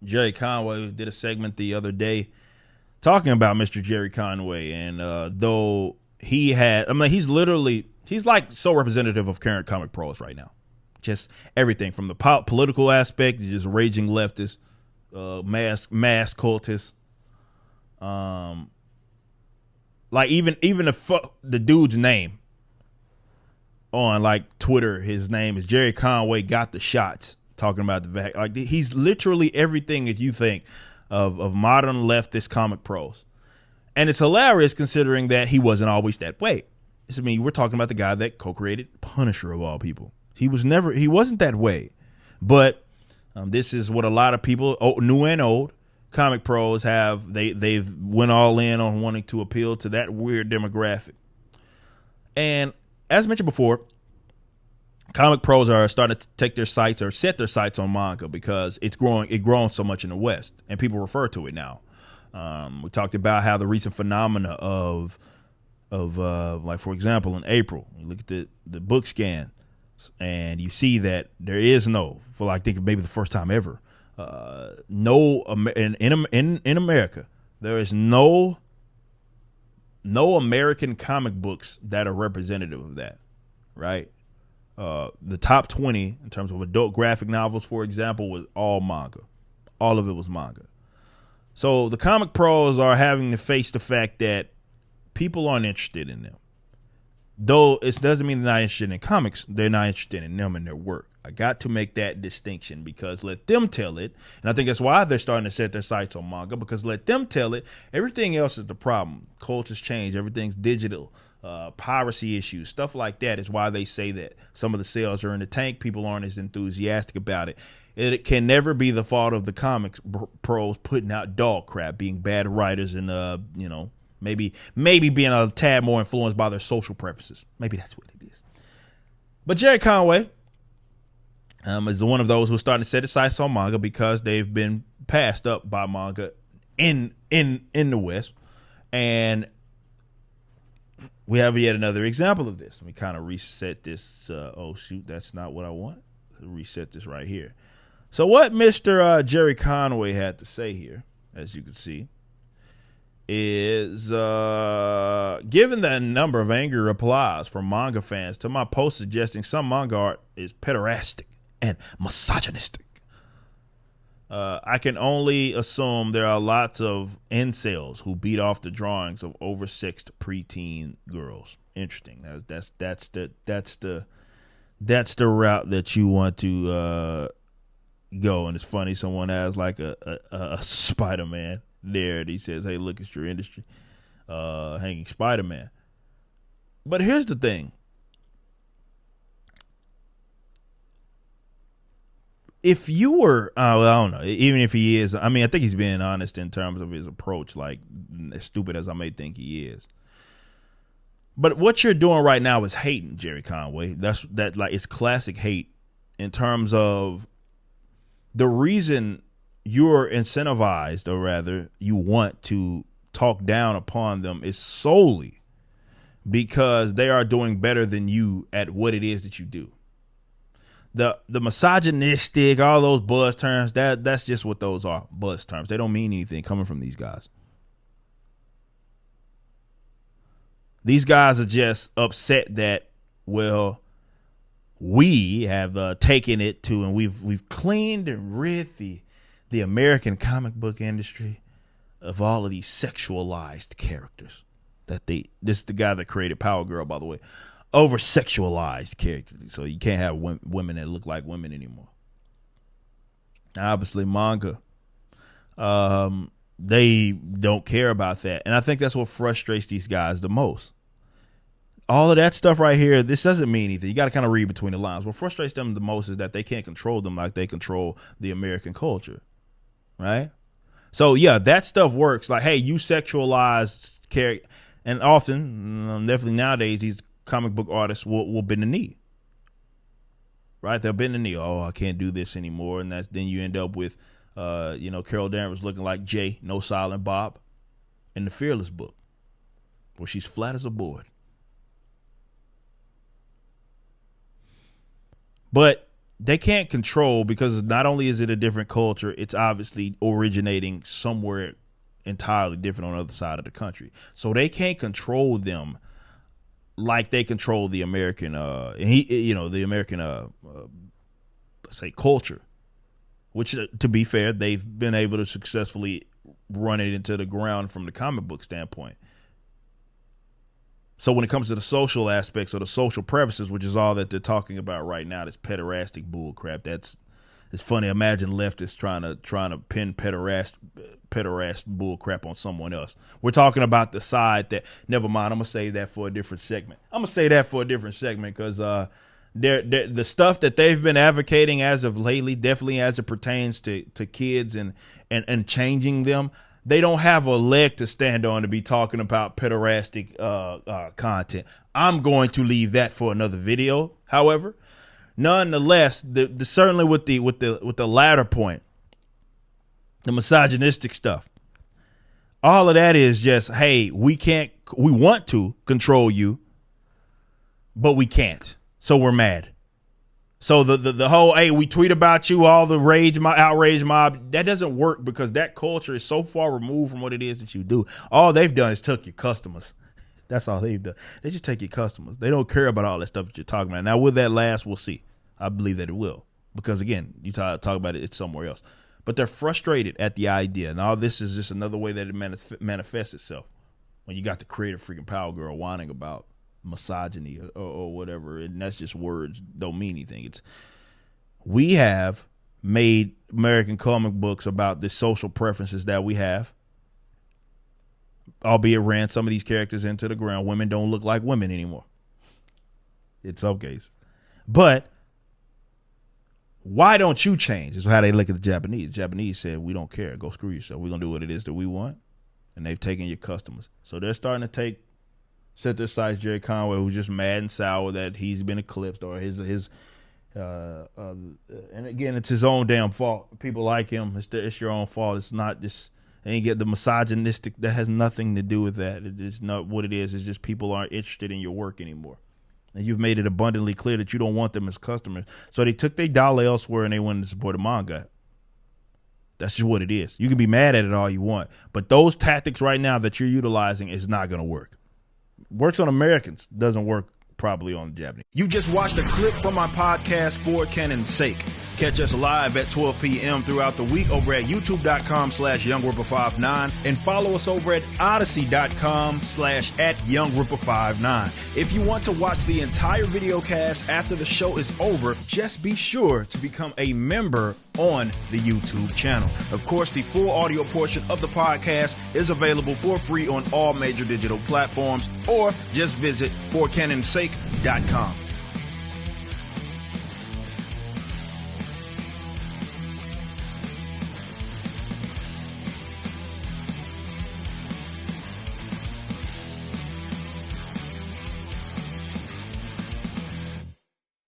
Jerry Conway did a segment the other day talking about Mr. Jerry Conway, and though he had, I mean, he's like so representative of current comic pros right now. Just everything from the political aspect, just raging leftist, mass cultists, like even the dude's name on like Twitter, his name is Jerry Conway got the shots, talking about the vac. Like he's literally everything that you think of modern leftist comic pros. And it's hilarious considering that he wasn't always that way. I mean, we're talking about the guy that co-created Punisher of all people. He wasn't that way. But this is what a lot of people, new and old, comic pros have. They've went all in on wanting to appeal to that weird demographic. And as mentioned before, comic pros are starting to take their sights or set their sights on manga because it's grown so much in the West, and people refer to it now. We talked about how the recent phenomena of like, for example, in April, you look at the book scan, and you see that there is no, for like, I think maybe the first time ever, in America, there is no American comic books that are representative of that, right? The top 20 in terms of adult graphic novels, for example, was all manga. All of it was manga. So the comic pros are having to face the fact that people aren't interested in them. Though it doesn't mean they're not interested in comics, they're not interested in them and their work. I got to make that distinction because let them tell it. And I think that's why they're starting to set their sights on manga, because let them tell it. Everything else is the problem. Culture's changed. Everything's digital. Piracy issues, stuff like that is why they say that some of the sales are in the tank. People aren't as enthusiastic about it. It can never be the fault of the comics pros putting out dog crap, being bad writers, and maybe being a tad more influenced by their social preferences. Maybe that's what it is. But Jerry Conway is one of those who's starting to set his sights on manga because they've been passed up by manga in the West, and we have yet another example of this. Let me kind of reset this. Oh shoot, that's not what I want. Reset this right here. So what Mr. Jerry Conway had to say here, as you can see, is given the number of angry replies from manga fans to my post suggesting some manga art is pederastic and misogynistic, I can only assume there are lots of incels who beat off the drawings of oversexed preteen girls. Interesting. That's the route that you want to go. And it's funny, someone has like a Spider-Man there, and he says, "Hey, look, it's your industry, hanging Spider-Man." But here's the thing. If you were, well, I don't know, even if he is, I mean, I think he's being honest in terms of his approach, like, as stupid as I may think he is. But what you're doing right now is hating, Jerry Conway. Like, it's classic hate in terms of the reason you're incentivized, or rather, you want to talk down upon them is solely because they are doing better than you at what it is that you do. The misogynistic, all those buzz terms, that's just what those are, buzz terms. They don't mean anything coming from these guys. These guys are just upset that, well, we have taken it to, and we've cleaned and rid the American comic book industry of all of these sexualized characters. This is the guy that created Power Girl, by the way. Over sexualized characters, so you can't have women that look like women anymore. Obviously, manga, they don't care about that, and I think that's what frustrates these guys the most. All of that stuff right here, this doesn't mean anything. You got to kind of read between the lines. What frustrates them the most is that they can't control them like they control the American culture, right? So yeah, that stuff works. Like, hey, you sexualize character, and often, definitely nowadays, these comic book artists will bend the knee, right? They'll bend the knee. Oh, I can't do this anymore, and then you end up with, Carol Danvers looking like Jay, no Silent Bob, in the Fearless book, where she's flat as a board. But they can't control, because not only is it a different culture, it's obviously originating somewhere entirely different on the other side of the country. So they can't control them like they control the American, the American, let's say, culture, which, to be fair, they've been able to successfully run it into the ground from the comic book standpoint. So when it comes to the social aspects or the social preferences, which is all that they're talking about right now, this pederastic bull crap. It's funny. Imagine leftists trying to pin pederast bull crap on someone else. We're talking about the side that, never mind, I'm gonna save that for a different segment. Because the stuff that they've been advocating as of lately, definitely as it pertains to kids and changing them, they don't have a leg to stand on to be talking about pederastic content. I'm going to leave that for another video. However, nonetheless, certainly with the latter point, the misogynistic stuff, all of that is just, hey, we want to control you, but we can't. So we're mad. So the whole, hey, we tweet about you, all the outrage mob, that doesn't work, because that culture is so far removed from what it is that you do. All they've done is took your customers. That's all they've done. They just take your customers. They don't care about all that stuff that you're talking about. Now, will that last? We'll see. I believe that it will, because, again, you talk about it, it's somewhere else. But they're frustrated at the idea. And all this is just another way that it manifests itself. When you got the creative freaking power girl whining about misogyny or whatever, and that's just words, don't mean anything. We have made American comic books about the social preferences that we have, albeit ran some of these characters into the ground. Women don't look like women anymore in some cases. But why don't you change? Is how they look at the Japanese. The Japanese said, we don't care, go screw yourself, we're gonna do what it is that we want. And they've taken your customers, so they're starting to set their sights. Jerry Conway, who's just mad and sour that he's been eclipsed, or his and again, it's his own damn fault. People like him, it's your own fault. It's not just, ain't get the misogynistic, that has nothing to do with that. It's not what it is. It's just people aren't interested in your work anymore, and you've made it abundantly clear that you don't want them as customers. So they took their dollar elsewhere and they wanted to support a manga. That's just what it is. You can be mad at it all you want, but those tactics right now that you're utilizing is not going to work. Works on Americans, doesn't work probably on the Japanese. You just watched a clip from my podcast, For Canon's Sake. Catch us live at 12 p.m. throughout the week over at youtube.com/YoungRipper59 and follow us over at odyssey.com/@YoungRipper59. If you want to watch the entire video cast after the show is over, just be sure to become a member on the YouTube channel. Of course, the full audio portion of the podcast is available for free on all major digital platforms, or just visit forcanonsake.com.